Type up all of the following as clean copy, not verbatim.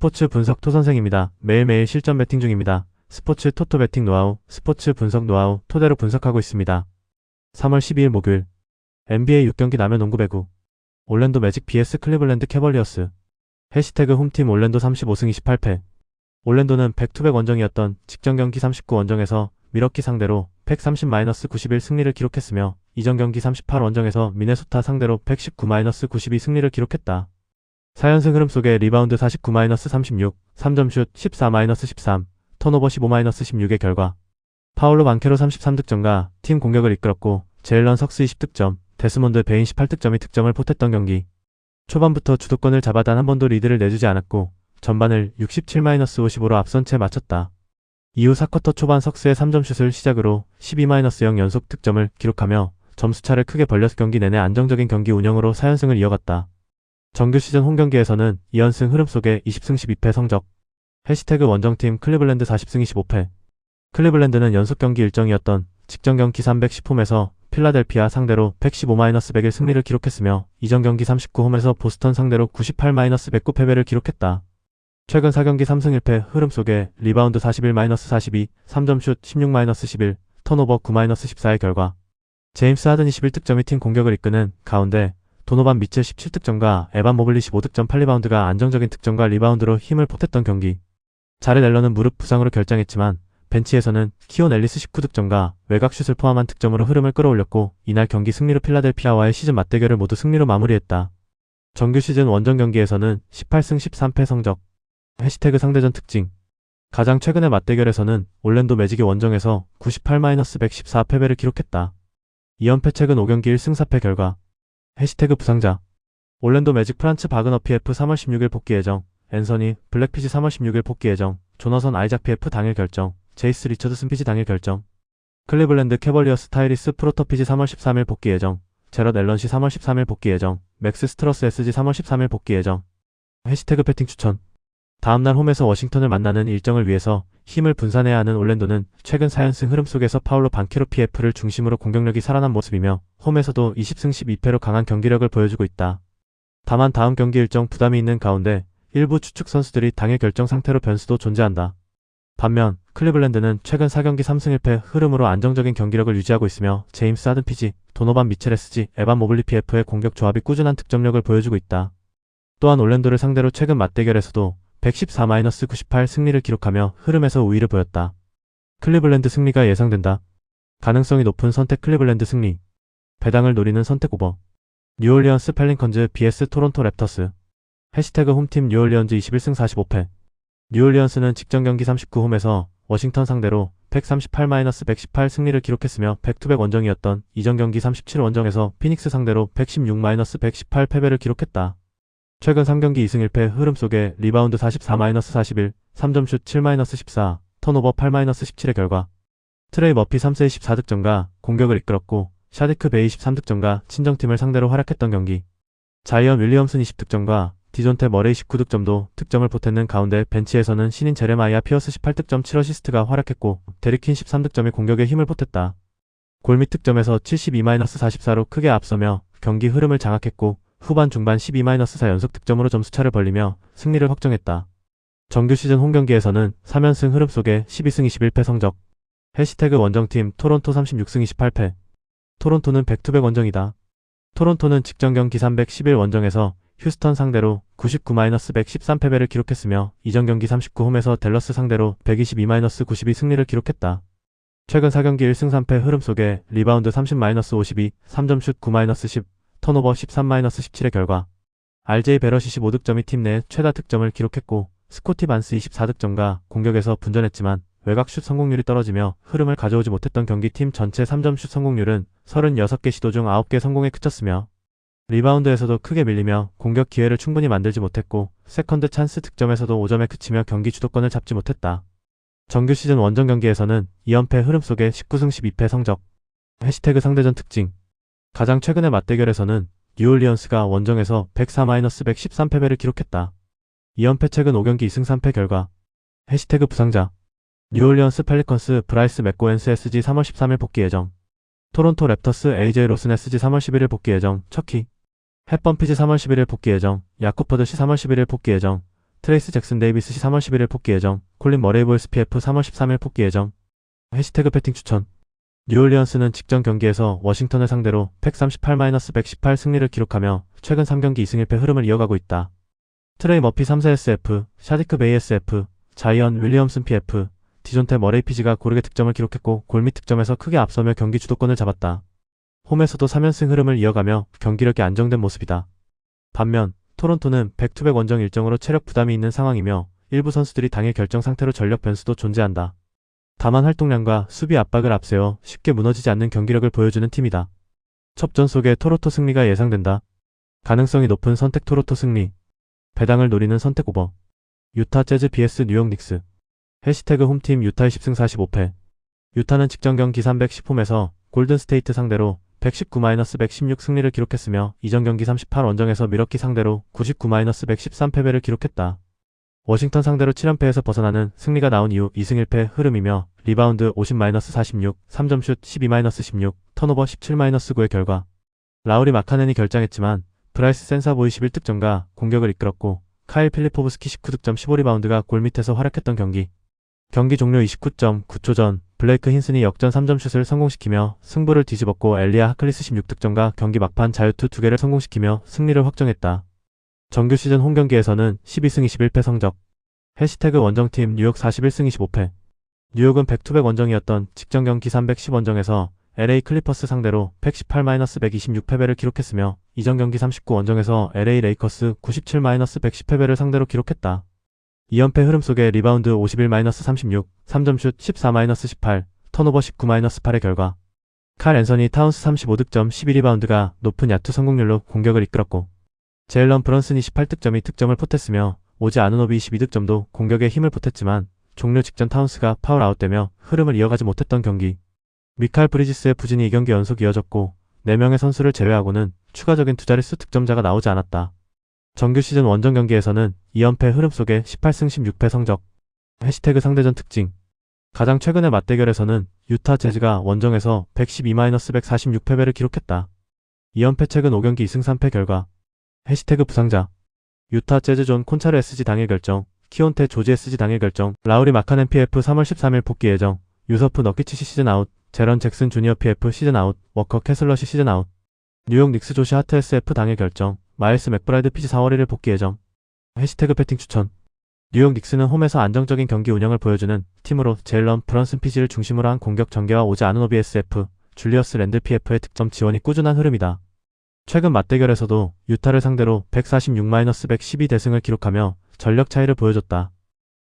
스포츠 분석 토선생입니다. 매일매일 실전 배팅 중입니다. 스포츠 토토 배팅 노하우, 스포츠 분석 노하우 토대로 분석하고 있습니다. 3월 12일 목요일 NBA 6경기 남은 농구 배구 올랜도 매직 vs 클리블랜드 캐벌리어스 해시태그 홈팀 올랜도 35승 28패 올랜도는 백투백 원정이었던 직전 경기 39 원정에서 밀워키 상대로 130-91 승리를 기록했으며 이전 경기 38 원정에서 미네소타 상대로 119-92 승리를 기록했다. 4연승 흐름 속에 리바운드 49-36, 3점슛 14-13, 턴오버 15-16의 결과 파울로 반케로 33득점과 팀 공격을 이끌었고 제일런 석스 20득점, 데스몬드 베인 18득점이 득점을 보탰던 경기. 초반부터 주도권을 잡아 단 한 번도 리드를 내주지 않았고 전반을 67-55로 앞선 채 마쳤다. 이후 4쿼터 초반 석스의 3점슛을 시작으로 12-0 연속 득점을 기록하며 점수차를 크게 벌려서 경기 내내 안정적인 경기 운영으로 4연승을 이어갔다. 정규 시즌 홈경기에서는 2연승 흐름 속에 20승 12패 성적. 해시태그 원정팀 클리블랜드 40승 25패. 클리블랜드는 연속 경기 일정이었던 직전 경기 310홈에서 필라델피아 상대로 115-101 승리를 기록했으며 이전 경기 39홈에서 보스턴 상대로 98-109 패배를 기록했다. 최근 4경기 3승 1패 흐름 속에 리바운드 41-42, 3점슛 16-11, 턴오버 9-14의 결과 제임스 하든 21득점이 팀 공격을 이끄는 가운데 도노반 미첼 17득점과 에반 모블리 15득점 8리바운드가 안정적인 득점과 리바운드로 힘을 보탰던 경기. 자렛 앨런은 무릎 부상으로 결장했지만 벤치에서는 키온 앨리스 19득점과 외곽슛을 포함한 득점으로 흐름을 끌어올렸고 이날 경기 승리로 필라델피아와의 시즌 맞대결을 모두 승리로 마무리했다. 정규 시즌 원정 경기에서는 18승 13패 성적. 해시태그 상대전 특징. 가장 최근의 맞대결에서는 올랜도 매직이 원정에서 98-114 패배를 기록했다. 2연패 최근 5경기 1승 4패 결과. 해시태그 부상자. 올랜도 매직 프란츠 바그너 PF 3월 16일 복귀 예정, 앤서니 블랙피지 3월 16일 복귀 예정, 조너선 아이작 PF 당일 결정, 제이스 리처드슨 피지 당일 결정. 클리블랜드 캐벌리어스 타이리스 프로토피지 3월 13일 복귀 예정, 제럿 앨런시 3월 13일 복귀 예정, 맥스 스트러스 SG 3월 13일 복귀 예정. 해시태그 배팅 추천. 다음날 홈에서 워싱턴을 만나는 일정을 위해서 힘을 분산해야 하는 올랜도는 최근 4연승 흐름 속에서 파울로 반케로 PF를 중심으로 공격력이 살아난 모습이며 홈에서도 20승 12패로 강한 경기력을 보여주고 있다. 다만 다음 경기 일정 부담이 있는 가운데 일부 추측 선수들이 당일 결정 상태로 변수도 존재한다. 반면 클리블랜드는 최근 4경기 3승 1패 흐름으로 안정적인 경기력을 유지하고 있으며 제임스 하든 PG, 도노반 미첼 SG, 에반 모블리 PF의 공격 조합이 꾸준한 득점력을 보여주고 있다. 또한 올랜도를 상대로 최근 맞대결에서도 114-98 승리를 기록하며 흐름에서 우위를 보였다. 클리블랜드 승리가 예상된다. 가능성이 높은 선택 클리블랜드 승리. 배당을 노리는 선택 오버. 뉴올리언스 펠링컨즈 vs 토론토 랩터스. 해시태그 홈팀 뉴올리언즈 21승 45패. 뉴올리언스는 직전 경기 39홈에서 워싱턴 상대로 138-118 승리를 기록했으며 백투백 원정이었던 이전 경기 37 원정에서 피닉스 상대로 116-118 패배를 기록했다. 최근 3경기 2승 1패 흐름 속에 리바운드 44-41, 3점슛 7-14, 턴오버 8-17의 결과 트레이 머피 3세의 14득점과 공격을 이끌었고 샤디크 베이 23득점과 친정팀을 상대로 활약했던 경기. 자이언 윌리엄슨 20득점과 디존테 머레이 19득점도 득점을 보탰는 가운데 벤치에서는 신인 제레마이아 피어스 18득점 7어시스트가 활약했고 데릭킨 13득점이 공격에 힘을 보탰다. 골밑 득점에서 72-44로 크게 앞서며 경기 흐름을 장악했고 후반 중반 12-4 연속 득점으로 점수차를 벌리며 승리를 확정했다. 정규 시즌 홈경기에서는 3연승 흐름 속에 12승 21패 성적. 해시태그 원정팀 토론토 36승 28패. 토론토는 백투백 원정이다. 토론토는 직전 경기 311 원정에서 휴스턴 상대로 99-113 패배를 기록했으며 이전 경기 39홈에서 댈러스 상대로 122-92 승리를 기록했다. 최근 4경기 1승 3패 흐름 속에 리바운드 30-52, 3점슛 9-10, 턴오버 13-17의 결과 RJ 베럿이 15득점이 팀 내 최다 득점을 기록했고 스코티 반스 24득점과 공격에서 분전했지만 외곽슛 성공률이 떨어지며 흐름을 가져오지 못했던 경기 팀 전체 3점슛 성공률은 36개 시도 중 9개 성공에 그쳤으며 리바운드에서도 크게 밀리며 공격 기회를 충분히 만들지 못했고 세컨드 찬스 득점에서도 5점에 그치며 경기 주도권을 잡지 못했다. 정규 시즌 원정 경기에서는 2연패 흐름 속에 19승 12패 성적. 해시태그 상대전 특징. 가장 최근의 맞대결에서는 뉴올리언스가 원정에서 104-113 패배를 기록했다. 2연패 최근 5경기 2승 3패 결과. 해시태그 부상자. 뉴올리언스 펠리컨스 브라이스 맥고엔스 SG 3월 13일 복귀 예정. 토론토 랩터스 AJ 로슨 SG 3월 11일 복귀 예정. 척키. 햇번 피지 3월 11일 복귀 예정. 야쿠 퍼드시 3월 11일 복귀 예정. 트레이스 잭슨 데이비스 시 3월 11일 복귀 예정. 콜린 머레이 볼스 PF 3월 13일 복귀 예정. 해시태그 배팅 추천. 뉴올리언스는 직전 경기에서 워싱턴을 상대로 138-118 승리를 기록하며 최근 3경기 2승 1패 흐름을 이어가고 있다. 트레이 머피 3세 SF, 샤디크 베이 SF, 자이언 윌리엄슨 PF, 디존테 머레이 PG가 고르게 득점을 기록했고 골밑 득점에서 크게 앞서며 경기 주도권을 잡았다. 홈에서도 3연승 흐름을 이어가며 경기력이 안정된 모습이다. 반면 토론토는 백투백 원정 일정으로 체력 부담이 있는 상황이며 일부 선수들이 당일 결정 상태로 전력 변수도 존재한다. 다만 활동량과 수비 압박을 앞세워 쉽게 무너지지 않는 경기력을 보여주는 팀이다. 첩전 속에 토론토 승리가 예상된다. 가능성이 높은 선택 토론토 승리. 배당을 노리는 선택 오버. 유타 재즈 vs 뉴욕 닉스. 해시태그 홈팀 유타의 10승 45패. 유타는 직전 경기 310홈에서 골든 스테이트 상대로 119-116 승리를 기록했으며 이전 경기 38 원정에서 밀워키 상대로 99-113 패배를 기록했다. 워싱턴 상대로 7연패에서 벗어나는 승리가 나온 이후 2승 1패 흐름이며 리바운드 50-46, 3점슛 12-16, 턴오버 17-9의 결과. 라우리 마카넨이 결장했지만 브라이스 센사보이 11득점과 공격을 이끌었고 카일 필리포브스키 19득점 15리바운드가 골밑에서 활약했던 경기. 경기 종료 29.9초 전 블레이크 힌슨이 역전 3점슛을 성공시키며 승부를 뒤집었고 엘리아 하클리스 16득점과 경기 막판 자유투 2개를 성공시키며 승리를 확정했다. 정규 시즌 홈경기에서는 12승 21패 성적. 해시태그 원정팀 뉴욕 41승 25패. 뉴욕은 백투백 원정이었던 직전 경기 310 원정에서 LA 클리퍼스 상대로 118-126 패배를 기록했으며 이전 경기 39 원정에서 LA 레이커스 97-110 패배를 상대로 기록했다. 2연패 흐름 속에 리바운드 51-36, 3점슛 14-18, 턴오버 19-8의 결과. 칼 앤서니 타운스 35득점 12리바운드가 높은 야투 성공률로 공격을 이끌었고 제일런 브런슨이 18득점이 득점을 보탰으며 오지 아누노비 22득점도 공격에 힘을 보탰지만 종료 직전 타운스가 파울 아웃되며 흐름을 이어가지 못했던 경기. 미칼 브리지스의 부진이 2경기 연속 이어졌고 4명의 선수를 제외하고는 추가적인 두 자릿수 득점자가 나오지 않았다. 정규 시즌 원정 경기에서는 2연패 흐름 속에 18승 16패 성적. 해시태그 상대전 특징. 가장 최근의 맞대결에서는 유타 재즈가 원정에서 112-146 패배를 기록했다. 2연패 최근 5경기 2승 3패 결과. 해시태그 부상자. 유타 재즈 존 콘차르 SG 당일 결정, 키온테 조지 SG 당일 결정, 라우리 마카넨 PF 3월 13일 복귀 예정, 유서프 너키치시 시즌 아웃, 제런 잭슨 주니어 PF 시즌 아웃, 워커 캐슬러시 시즌 아웃. 뉴욕 닉스 조시 하트 SF 당일 결정, 마일스 맥브라이드 PG 4월 1일 복귀 예정. 해시태그 배팅 추천. 뉴욕 닉스는 홈에서 안정적인 경기 운영을 보여주는 팀으로 제일런 브런슨 PG를 중심으로 한 공격 전개와 오지 아누노비 SF, 줄리어스 랜들 PF의 득점 지원이 꾸준한 흐름이다. 최근 맞대결에서도 유타를 상대로 146-112 대승을 기록하며 전력 차이를 보여줬다.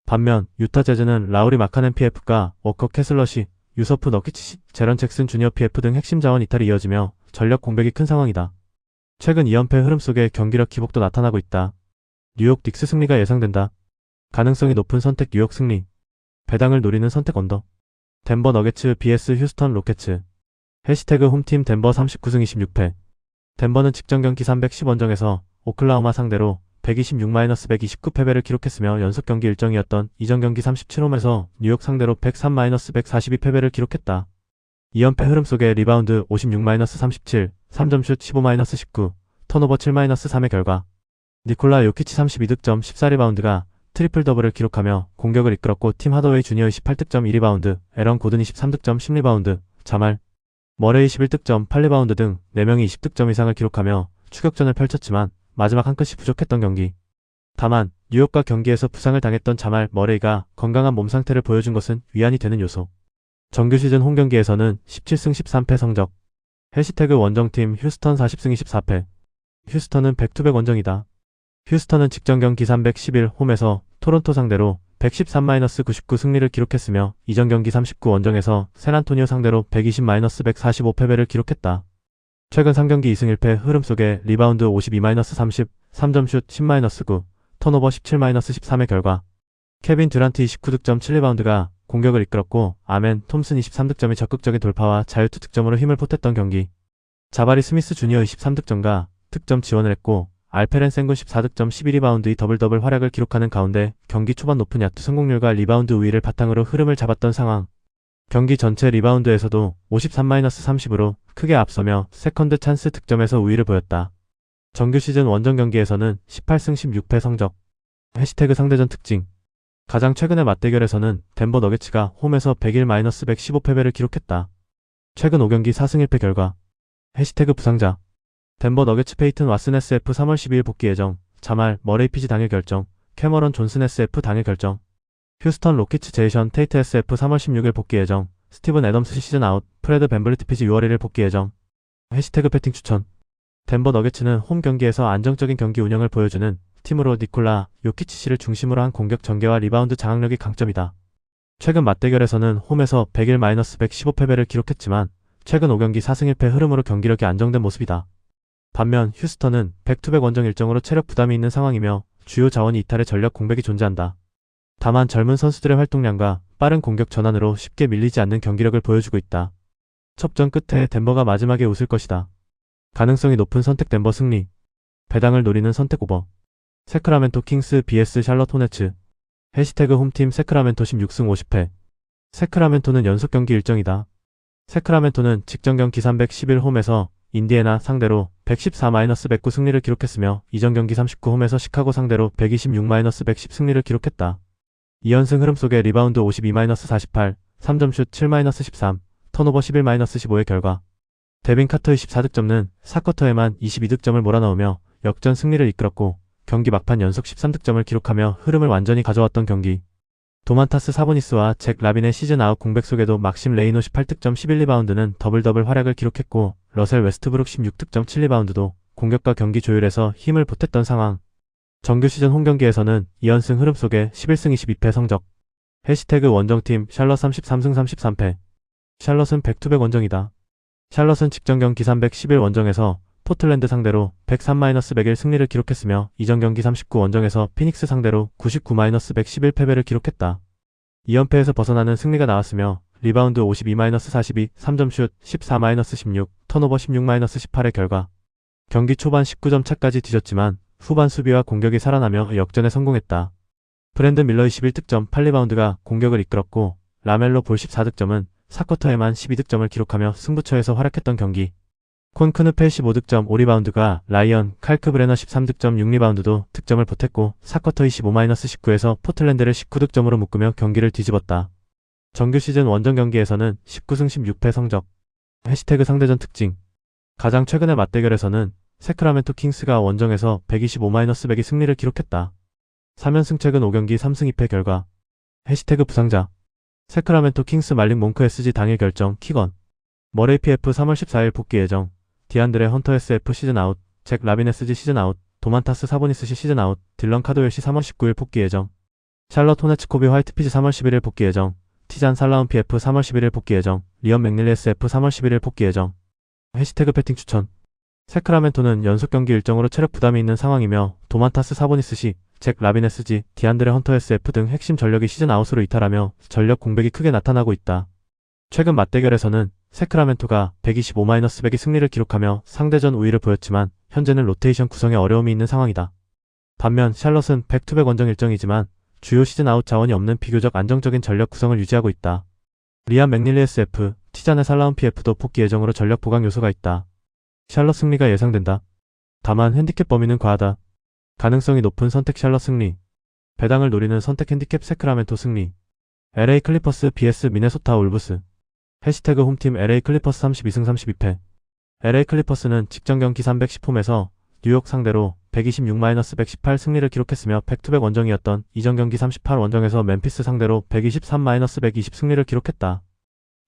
반면 유타 재즈는 라우리 마카넨 PF가 워커 캐슬러시, 유서프 너키치시, 제런 잭슨 주니어 PF 등 핵심 자원 이탈이 이어지며 전력 공백이 큰 상황이다. 최근 2연패 흐름 속에 경기력 기복도 나타나고 있다. 뉴욕 닉스 승리가 예상된다. 가능성이 높은 선택 뉴욕 승리. 배당을 노리는 선택 언더. 덴버 너게츠 vs 휴스턴 로켓츠. 해시태그 홈팀 덴버 39승 26패. 덴버는 직전 경기 310 원정에서 오클라호마 상대로 126-129 패배를 기록했으며 연속 경기 일정이었던 이전 경기 37홈에서 뉴욕 상대로 103-142 패배를 기록했다. 2연패 흐름 속에 리바운드 56-37, 3점슛 15-19, 턴오버 7-3의 결과. 니콜라 요키치 32득점 14리바운드가 트리플 더블을 기록하며 공격을 이끌었고 팀 하더웨이 주니어의 18득점 2리바운드, 에런 고든이 13득점 10리바운드, 자말 머레이 11득점 8리바운드 등 4명이 20득점 이상을 기록하며 추격전을 펼쳤지만 마지막 한 끗이 부족했던 경기. 다만 뉴욕과 경기에서 부상을 당했던 자말 머레이가 건강한 몸 상태를 보여준 것은 위안이 되는 요소. 정규 시즌 홈 경기에서는 17승 13패 성적. 해시태그 원정팀 휴스턴 40승 24패. 휴스턴은 백투백 원정이다. 휴스턴은 직전 경기 311 홈에서 토론토 상대로 113-99 승리를 기록했으며 이전 경기 39 원정에서 샌안토니오 상대로 120-145 패배를 기록했다. 최근 3경기 2승 1패 흐름 속에 리바운드 52-30, 3점슛 10-9, 턴오버 17-13의 결과. 케빈 듀란트 29득점 7리바운드가 공격을 이끌었고 아멘 톰슨 23득점이 적극적인 돌파와 자유투 득점으로 힘을 보탰던 경기. 자바리 스미스 주니어 23득점과 득점 지원을 했고 알페렌 센군 14득점 12리바운드의 더블더블 활약을 기록하는 가운데 경기 초반 높은 야투 성공률과 리바운드 우위를 바탕으로 흐름을 잡았던 상황. 경기 전체 리바운드에서도 53-30으로 크게 앞서며 세컨드 찬스 득점에서 우위를 보였다. 정규 시즌 원정 경기에서는 18승 16패 성적. 해시태그 상대전 특징. 가장 최근의 맞대결에서는 덴버 너게츠가 홈에서 101-115패배를 기록했다. 최근 5경기 4승 1패 결과. 해시태그 부상자. 덴버 너게츠 페이튼 왓슨 SF 3월 12일 복귀 예정. 자말 머레이 피지 당일 결정. 캐머런 존슨 SF 당일 결정. 휴스턴 로키츠 제이션 테이트 SF 3월 16일 복귀 예정. 스티븐 애덤스 시즌 아웃. 프레드 벤블리트 피지 6월 1일 복귀 예정. 해시태그 배팅 추천. 덴버 너게츠는 홈 경기에서 안정적인 경기 운영을 보여주는 팀으로 니콜라 요키치시를 중심으로 한 공격 전개와 리바운드 장악력이 강점이다. 최근 맞대결에서는 홈에서 101-115패배를 기록했지만 최근 5경기 4승 1패 흐름으로 경기력이 안정된 모습이다. 반면 휴스턴은 백투백 원정 일정으로 체력 부담이 있는 상황이며 주요 자원이 이탈해 전력 공백이 존재한다. 다만 젊은 선수들의 활동량과 빠른 공격 전환으로 쉽게 밀리지 않는 경기력을 보여주고 있다. 첩전 끝에 덴버가 마지막에 웃을 것이다. 가능성이 높은 선택 덴버 승리. 배당을 노리는 선택 오버. 세크라멘토 킹스 vs 샬럿 호네츠. 해시태그 홈팀 세크라멘토 16승 50패. 세크라멘토는 연속 경기 일정이다. 세크라멘토는 직전 경기 311 홈에서 인디애나 상대로 114-109 승리를 기록했으며 이전 경기 39 홈에서 시카고 상대로 126-110 승리를 기록했다. 2연승 흐름 속에 리바운드 52-48, 3점슛 7-13, 턴오버 11-15의 결과. 데빈 카터의 14득점은 4쿼터에만 22득점을 몰아넣으며 역전 승리를 이끌었고 경기 막판 연속 13득점을 기록하며 흐름을 완전히 가져왔던 경기. 도만타스 사보니스와 잭 라빈의 시즌 아웃 공백 속에도 막심 레이노 18득점 11리바운드는 더블 활약을 기록했고 러셀 웨스트브룩 16득점 7리바운드도 공격과 경기 조율에서 힘을 보탰던 상황. 정규 시즌 홈경기에서는 2연승 흐름 속에 11승 22패 성적. 해시태그 원정팀 샬럿 33승 33패. 샬럿은 백투백 원정이다. 샬럿은 직전 경기 311 원정에서 포틀랜드 상대로 103-101 승리를 기록했으며 이전 경기 39 원정에서 피닉스 상대로 99-111 패배를 기록했다. 2연패에서 벗어나는 승리가 나왔으며 리바운드 52-42, 3점슛 14-16, 턴오버 16-18의 결과. 경기 초반 19점 차까지 뒤졌지만 후반 수비와 공격이 살아나며 역전에 성공했다. 브랜든 밀러의 11득점 8리바운드가 공격을 이끌었고 라멜로 볼 14득점은 4쿼터에만 12득점을 기록하며 승부처에서 활약했던 경기. 콘크는 85득점 5리바운드가 라이언 칼크브레너 13득점 6리바운드도 득점을 보탰고 4쿼터 25-19에서 포틀랜드를 19득점으로 묶으며 경기를 뒤집었다. 정규 시즌 원정 경기에서는 19승 16패 성적. 해시태그 상대전 특징. 가장 최근의 맞대결에서는 세크라멘토 킹스가 원정에서 125-102 승리를 기록했다. 3연승 최근 5경기 3승 2패 결과. 해시태그 부상자. 세크라멘토 킹스 말릭 몽크 SG 당일 결정 킥원. 머레이 PF 3월 14일 복귀 예정. 디안드레 헌터 SF 시즌 아웃. 잭 라빈 SG 시즌 아웃. 도만타스 사보니스 시 시즌 아웃. 딜런 카도웰 시 3월 19일 복귀 예정. 샬럿 호네츠 코비 화이트 피지 3월 11일 복귀 예정. 티잔 살라운 PF 3월 11일 복귀 예정. 리언 맥닐리 SF 3월 11일 복귀 예정. 해시태그 배팅 추천. 세크라멘토는 연속 경기 일정으로 체력 부담이 있는 상황이며 도만타스 사보니스 시, 잭 라빈 SG, 디안드레 헌터 SF 등 핵심 전력이 시즌 아웃으로 이탈하며 전력 공백이 크게 나타나고 있다. 최근 맞대결에서는 세크라멘토가 125-102 승리를 기록하며 상대전 우위를 보였지만 현재는 로테이션 구성에 어려움이 있는 상황이다. 반면 샬럿은 백투백 원정 일정이지만 주요 시즌 아웃 자원이 없는 비교적 안정적인 전력 구성을 유지하고 있다. 리안 맥닐리 SF, 티잔의 살라운 PF도 복귀 예정으로 전력 보강 요소가 있다. 샬럿 승리가 예상된다. 다만 핸디캡 범위는 과하다. 가능성이 높은 선택 샬럿 승리. 배당을 노리는 선택 핸디캡 세크라멘토 승리. LA 클리퍼스 vs 미네소타 울브스. 해시태그 홈팀 LA 클리퍼스 32승 32패. LA 클리퍼스는 직전 경기 310홈에서 뉴욕 상대로 126-118 승리를 기록했으며 백투백 원정이었던 이전 경기 38 원정에서 멤피스 상대로 123-120 승리를 기록했다.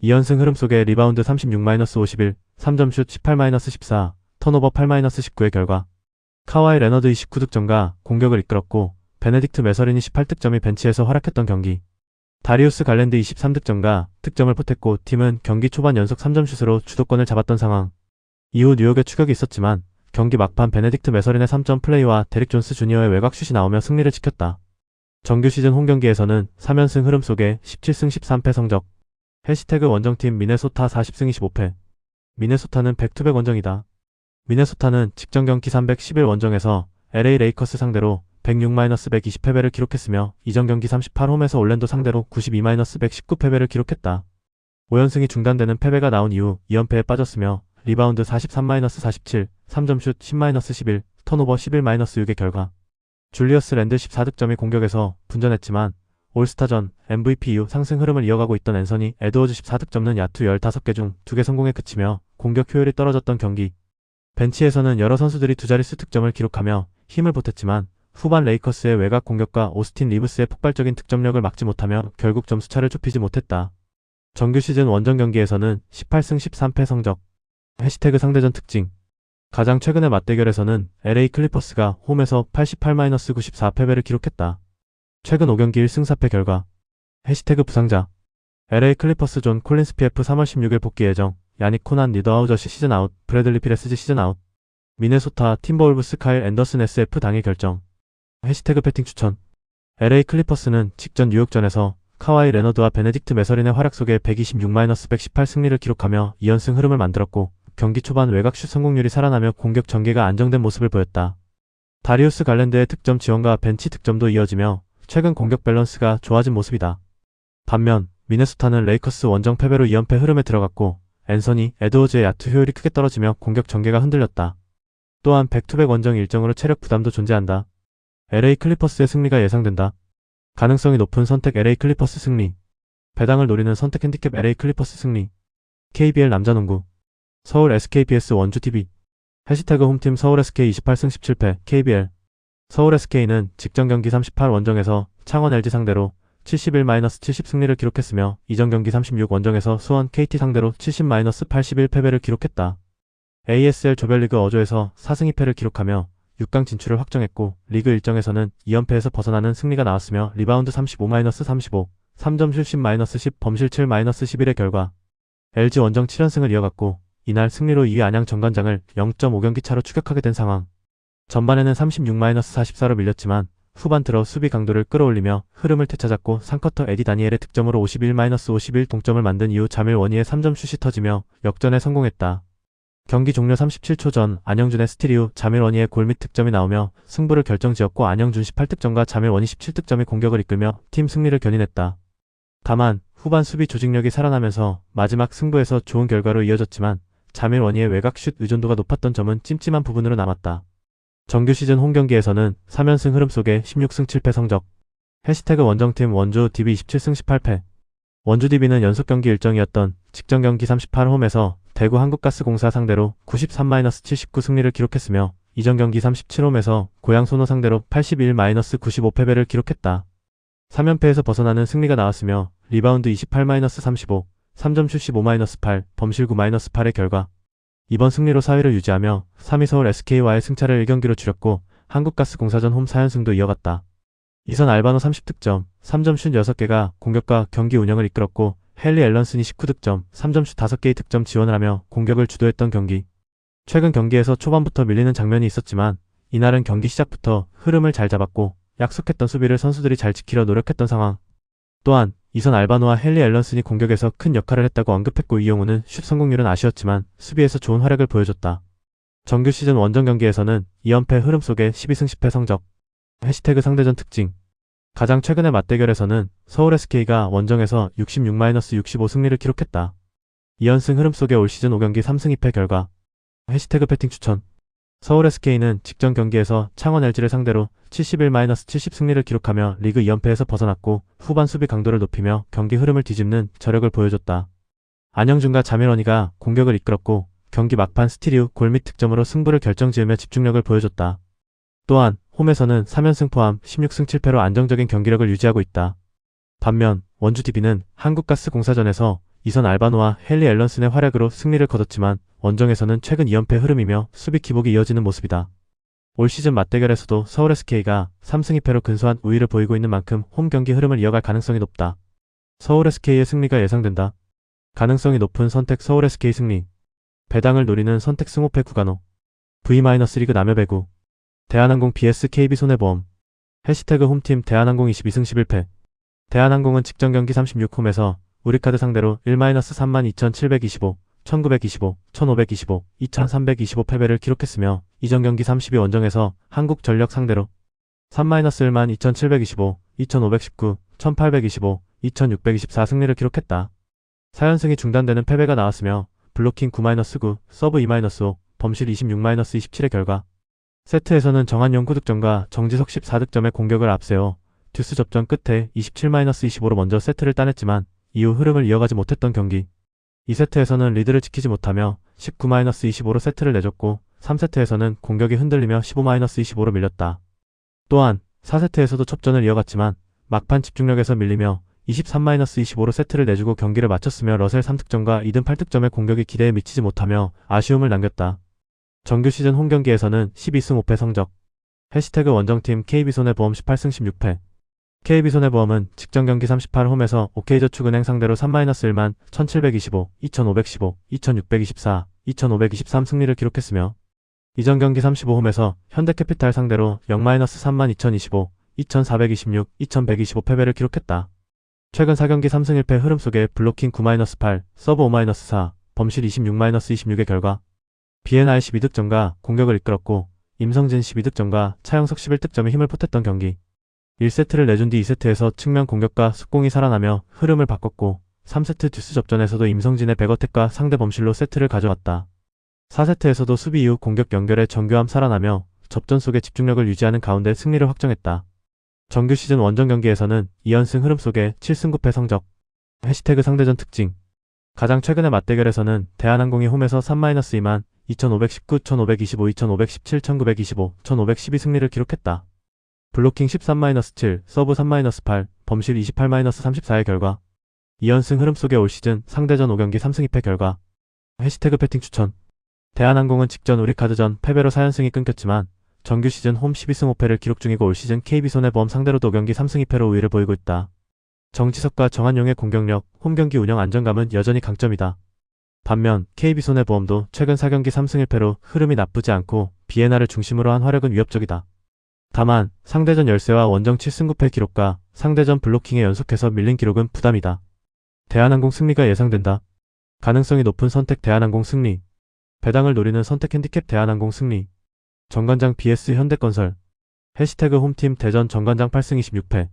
2연승 흐름 속에 리바운드 36-51, 3점슛 18-14, 턴오버 8-19의 결과. 카와이 레너드 29득점과 공격을 이끌었고 베네딕트 메서린이 18득점이 벤치에서 활약했던 경기. 다리우스 갈랜드 23득점과 득점을 보탰고 팀은 경기 초반 연속 3점슛으로 주도권을 잡았던 상황. 이후 뉴욕에 추격이 있었지만 경기 막판 베네딕트 메서린의 3점 플레이와 데릭 존스 주니어의 외곽슛이 나오며 승리를 지켰다. 정규 시즌 홈경기에서는 3연승 흐름 속에 17승 13패 성적. 해시태그 원정팀 미네소타 40승 25패. 미네소타는 백투백 원정이다. 미네소타는 직전 경기 311 원정에서 LA 레이커스 상대로 106-120패배를 기록했으며 이전 경기 38홈에서 올랜도 상대로 92-119 패배를 기록했다. 5연승이 중단되는 패배가 나온 이후 2연패에 빠졌으며 리바운드 43-47, 3점슛 10-11, 턴오버 11-6의 결과. 줄리어스 랜드 14득점이 공격에서 분전했지만 올스타전 MVP 이후 상승 흐름을 이어가고 있던 앤서니 에드워즈 14득점은 야투 15개 중 2개 성공에 그치며 공격 효율이 떨어졌던 경기. 벤치에서는 여러 선수들이 두 자릿수 득점을 기록하며 힘을 보탰지만 후반 레이커스의 외곽 공격과 오스틴 리브스의 폭발적인 득점력을 막지 못하며 결국 점수차를 좁히지 못했다. 정규 시즌 원정 경기에서는 18승 13패 성적. 해시태그 상대전 특징. 가장 최근의 맞대결에서는 LA 클리퍼스가 홈에서 88-94 패배를 기록했다. 최근 5경기 1승 4패 결과. 해시태그 부상자. LA 클리퍼스 존 콜린스 PF 3월 16일 복귀 예정. 야닉 코난 리더아우저시 시즌 아웃. 브래들리 피레스지 시즌 아웃. 미네소타 팀버울브스 카일 앤더슨 SF 당일 결정. 해시태그 배팅 추천. LA 클리퍼스는 직전 뉴욕전에서 카와이 레너드와 베네딕트 메서린의 활약 속에 126-118 승리를 기록하며 2연승 흐름을 만들었고 경기 초반 외곽슛 성공률이 살아나며 공격 전개가 안정된 모습을 보였다. 다리우스 갈랜드의 득점 지원과 벤치 득점도 이어지며 최근 공격 밸런스가 좋아진 모습이다. 반면 미네소타는 레이커스 원정 패배로 2연패 흐름에 들어갔고 앤서니 에드워즈의 야투 효율이 크게 떨어지며 공격 전개가 흔들렸다. 또한 백투백 원정 일정으로 체력 부담도 존재한다. LA 클리퍼스의 승리가 예상된다. 가능성이 높은 선택 LA 클리퍼스 승리. 배당을 노리는 선택 핸디캡 LA 클리퍼스 승리. KBL 남자농구. 서울 SKPS 원주TV. 해시태그 홈팀 서울 SK 28승 17패 KBL. 서울 SK는 직전 경기 38 원정에서 창원 LG 상대로 71-70 승리를 기록했으며 이전 경기 36 원정에서 수원 KT 상대로 70-81 패배를 기록했다. ASL 조별리그 어조에서 4승 2패를 기록하며 6강 진출을 확정했고 리그 일정에서는 2연패에서 벗어나는 승리가 나왔으며 리바운드 35-35, 3점 슛 10-10, 범실 7-11의 결과 LG 원정 7연승을 이어갔고 이날 승리로 2위 안양 정관장을 0.5경기 차로 추격하게 된 상황. 전반에는 36-44로 밀렸지만 후반 들어 수비 강도를 끌어올리며 흐름을 되찾았고 3쿼터 에디 다니엘의 득점으로 51-51 동점을 만든 이후 자밀 원희의 3점 슛이 터지며 역전에 성공했다. 경기 종료 37초 전 안영준의 스틸 이후 자밀 원희의 골 및 득점이 나오며 승부를 결정지었고 안영준 18득점과 자밀 원희 17득점이 공격을 이끌며 팀 승리를 견인했다. 다만 후반 수비 조직력이 살아나면서 마지막 승부에서 좋은 결과로 이어졌지만 자밀 원희의 외곽슛 의존도가 높았던 점은 찜찜한 부분으로 남았다. 정규 시즌 홈경기에서는 3연승 흐름 속에 16승 7패 성적. 해시태그 원정팀 원주 DB 27승 18패. 원주 DB는 연속 경기 일정이었던 직전 경기 38홈에서 대구 한국가스공사 상대로 93-79 승리를 기록했으며 이전 경기 37홈에서 고양 손호 상대로 81-95 패배를 기록했다. 3연패에서 벗어나는 승리가 나왔으며 리바운드 28-35, 3점 슛 15-8, 범실 9-8의 결과 이번 승리로 4위를 유지하며 3위 서울 SK와의 승차를 1경기로 줄였고 한국가스공사전 홈 4연승도 이어갔다. 이선 알바노 30득점, 3점 슛 6개가 공격과 경기 운영을 이끌었고 헨리 앨런슨이 19득점, 3점 슛 5개의 득점 지원을 하며 공격을 주도했던 경기. 최근 경기에서 초반부터 밀리는 장면이 있었지만 이날은 경기 시작부터 흐름을 잘 잡았고 약속했던 수비를 선수들이 잘 지키려 노력했던 상황. 또한 이선 알바노와 헨리 앨런슨이 공격에서 큰 역할을 했다고 언급했고 이용우는 슛 성공률은 아쉬웠지만 수비에서 좋은 활약을 보여줬다. 정규 시즌 원정 경기에서는 2연패 흐름 속에 12승 10패 성적. 해시태그 상대전 특징. 가장 최근의 맞대결에서는 서울 SK가 원정에서 66-65 승리를 기록했다. 2연승 흐름 속에 올 시즌 5경기 3승 2패 결과. 해시태그 배팅 추천. 서울 SK는 직전 경기에서 창원 LG를 상대로 71-70 승리를 기록하며 리그 2연패에서 벗어났고 후반 수비 강도를 높이며 경기 흐름을 뒤집는 저력을 보여줬다. 안영준과 자밀원희가 공격을 이끌었고 경기 막판 스틸 이후 골 및 득점으로 승부를 결정지으며 집중력을 보여줬다. 또한 홈에서는 3연승 포함 16승 7패로 안정적인 경기력을 유지하고 있다. 반면 원주 DB는 한국가스공사전에서 이선 알바노와 헨리 앨런슨의 활약으로 승리를 거뒀지만 원정에서는 최근 2연패 흐름이며 수비 기복이 이어지는 모습이다. 올 시즌 맞대결에서도 서울 SK가 3승 2패로 근소한 우위를 보이고 있는 만큼 홈 경기 흐름을 이어갈 가능성이 높다. 서울 SK의 승리가 예상된다. 가능성이 높은 선택 서울 SK 승리. 배당을 노리는 선택 승호패 구간호. V-리그 남여배구. 대한항공 BS KB손해보험. 해시태그 홈팀 대한항공 22승 11패. 대한항공은 직전 경기 36홈에서 우리카드 상대로 1-32,725, 1925, 1525, 2325 패배를 기록했으며 이전 경기 32 원정에서 한국전력 상대로 3-12,725, 2519, 1825, 2624 승리를 기록했다. 4연승이 중단되는 패배가 나왔으며 블로킹 9-9, 서브 2-5, 범실 26-27의 결과 세트에서는 정한용 9득점과 정지석 14득점의 공격을 앞세워 듀스 접전 끝에 27-25로 먼저 세트를 따냈지만 이후 흐름을 이어가지 못했던 경기. 2세트에서는 리드를 지키지 못하며 19-25로 세트를 내줬고 3세트에서는 공격이 흔들리며 15-25로 밀렸다. 또한 4세트에서도 첩전을 이어갔지만 막판 집중력에서 밀리며 23-25로 세트를 내주고 경기를 마쳤으며 러셀 3득점과 이든 8득점의 공격이 기대에 미치지 못하며 아쉬움을 남겼다. 정규 시즌 홈경기에서는 12승 5패 성적. 해시태그 원정팀 KB손해보험 18승 16패. KB손해보험은 직전 경기 38홈에서 OK저축은행 상대로 3-1만 1725, 2515, 2624, 2523 승리를 기록했으며 이전 경기 35홈에서 현대캐피탈 상대로 0-3만 2025, 2426, 2125 패배를 기록했다. 최근 4경기 3승 1패 흐름 속에 블로킹 9-8, 서브 5-4, 범실 26-26의 결과 BNR 12득점과 공격을 이끌었고 임성진 12득점과 차영석 11득점이 힘을 보탰던 경기. 1세트를 내준 뒤 2세트에서 측면 공격과 속공이 살아나며 흐름을 바꿨고 3세트 듀스 접전에서도 임성진의 백어택과 상대 범실로 세트를 가져왔다. 4세트에서도 수비 이후 공격 연결에 정교함 살아나며 접전 속에 집중력을 유지하는 가운데 승리를 확정했다. 정규 시즌 원정 경기에서는 2연승 흐름 속에 7승 9패 성적. 해시태그 상대전 특징. 가장 최근의 맞대결에서는 대한항공이 홈에서 3-2만 2519, 1525, 2517, 1925, 1512 승리를 기록했다. 블로킹 13-7, 서브 3-8, 범실 28-34의 결과 2연승 흐름 속에 올 시즌 상대전 5경기 3승 2패 결과. 해시태그 배팅 추천. 대한항공은 직전 우리카드전 패배로 4연승이 끊겼지만 정규 시즌 홈 12승 5패를 기록 중이고 올 시즌 KB손해보험 상대로도 경기 3승 2패로 우위를 보이고 있다. 정지석과 정한용의 공격력, 홈경기 운영 안정감은 여전히 강점이다. 반면 KB손해보험도 최근 4경기 3승 1패로 흐름이 나쁘지 않고 BNR을 중심으로 한 화력은 위협적이다. 다만 상대전 열세와 원정 7승 9패 기록과 상대전 블로킹에 연속해서 밀린 기록은 부담이다. 대한항공 승리가 예상된다. 가능성이 높은 선택 대한항공 승리. 배당을 노리는 선택 핸디캡 대한항공 승리. 정관장 vs 현대건설. 해시태그 홈팀 대전 정관장 8승 26패.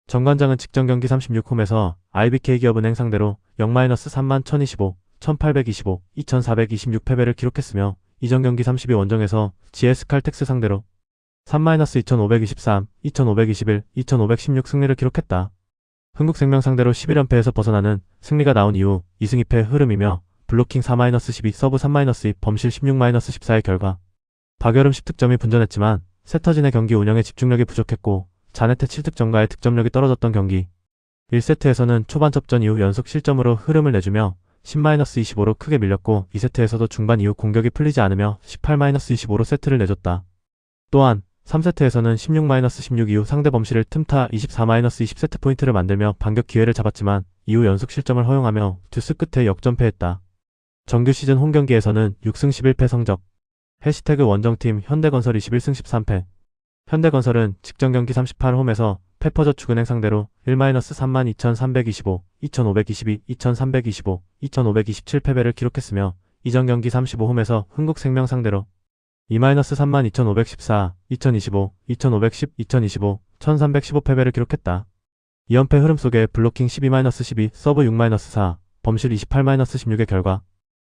정관장은 직전 경기 36홈에서 IBK기업은행 상대로 0-3만 1025, 1825, 2426 패배를 기록했으며 이전 경기 32 원정에서 GS칼텍스 상대로 3-2523, 2521, 2516 승리를 기록했다. 흥국생명 상대로 11연패에서 벗어나는 승리가 나온 이후 2승 2패 흐름이며 블로킹 4-12, 서브 3-2, 범실 16-14의 결과 박여름 10득점이 분전했지만 세터진의 경기 운영에 집중력이 부족했고 자네테 7득점과의 득점력이 떨어졌던 경기. 1세트에서는 초반 접전 이후 연속 실점으로 흐름을 내주며 10-25로 크게 밀렸고 2세트에서도 중반 이후 공격이 풀리지 않으며 18-25로 세트를 내줬다. 또한 3세트에서는 16-16 이후 상대 범실을 틈타 24-20 세트포인트를 만들며 반격 기회를 잡았지만 이후 연속 실점을 허용하며 듀스 끝에 역전패했다. 정규 시즌 홈경기에서는 6승 11패 성적. 해시태그 원정팀 현대건설 21승 13패. 현대건설은 직전 경기 38홈에서 페퍼저축은행 상대로 1-3만 2325, 2522, 2325, 2527 패배를 기록했으며 이전 경기 35홈에서 흥국생명 상대로 2-3만 2514, 2025, 2510, 2025, 1315 패배를 기록했다. 2연패 흐름 속에 블로킹 12-12, 서브 6-4, 범실 28-16의 결과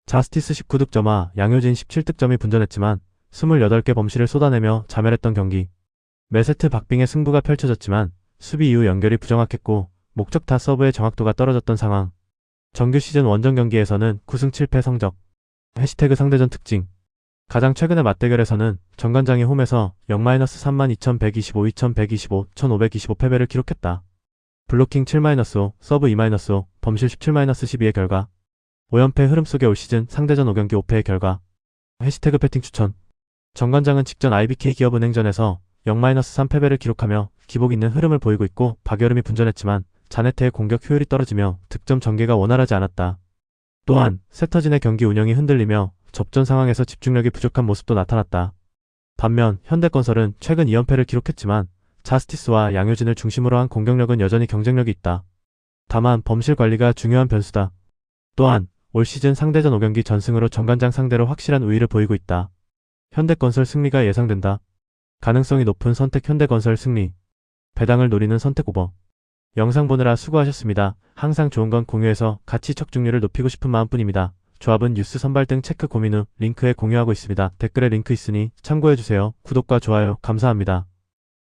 자스티스 19득점과 양효진 17득점이 분전했지만 28개 범실을 쏟아내며 자멸했던 경기. 매세트 박빙의 승부가 펼쳐졌지만 수비 이후 연결이 부정확했고 목적타 서브의 정확도가 떨어졌던 상황. 정규 시즌 원정 경기에서는 9승 7패 성적. 해시태그 상대전 특징. 가장 최근의 맞대결에서는 정관장이 홈에서 0-3만 2125, 2125, 1525 패배를 기록했다. 블로킹 7-5, 서브 2-5, 범실 17-12의 결과 5연패 흐름 속에 올 시즌 상대전 5경기 5패의 결과. 해시태그 배팅 추천. 정관장은 직전 IBK기업은행전에서 0-3 패배를 기록하며 기복 있는 흐름을 보이고 있고 박여름이 분전했지만 자네테의 공격 효율이 떨어지며 득점 전개가 원활하지 않았다. 또한 세터진의 경기 운영이 흔들리며 접전 상황에서 집중력이 부족한 모습도 나타났다. 반면 현대건설은 최근 2연패를 기록했지만 자스티스와 양효진을 중심으로 한 공격력은 여전히 경쟁력이 있다. 다만 범실 관리가 중요한 변수다. 또한 올 시즌 상대전 5경기 전승으로 정관장 상대로 확실한 우위를 보이고 있다. 현대건설 승리가 예상된다. 가능성이 높은 선택 현대건설 승리. 배당을 노리는 선택 오버. 영상 보느라 수고하셨습니다. 항상 좋은 건 공유해서 가치 척중률을 높이고 싶은 마음뿐입니다. 조합은 뉴스 선발 등 체크 고민 후 링크에 공유하고 있습니다. 댓글에 링크 있으니 참고해주세요. 구독과 좋아요 감사합니다.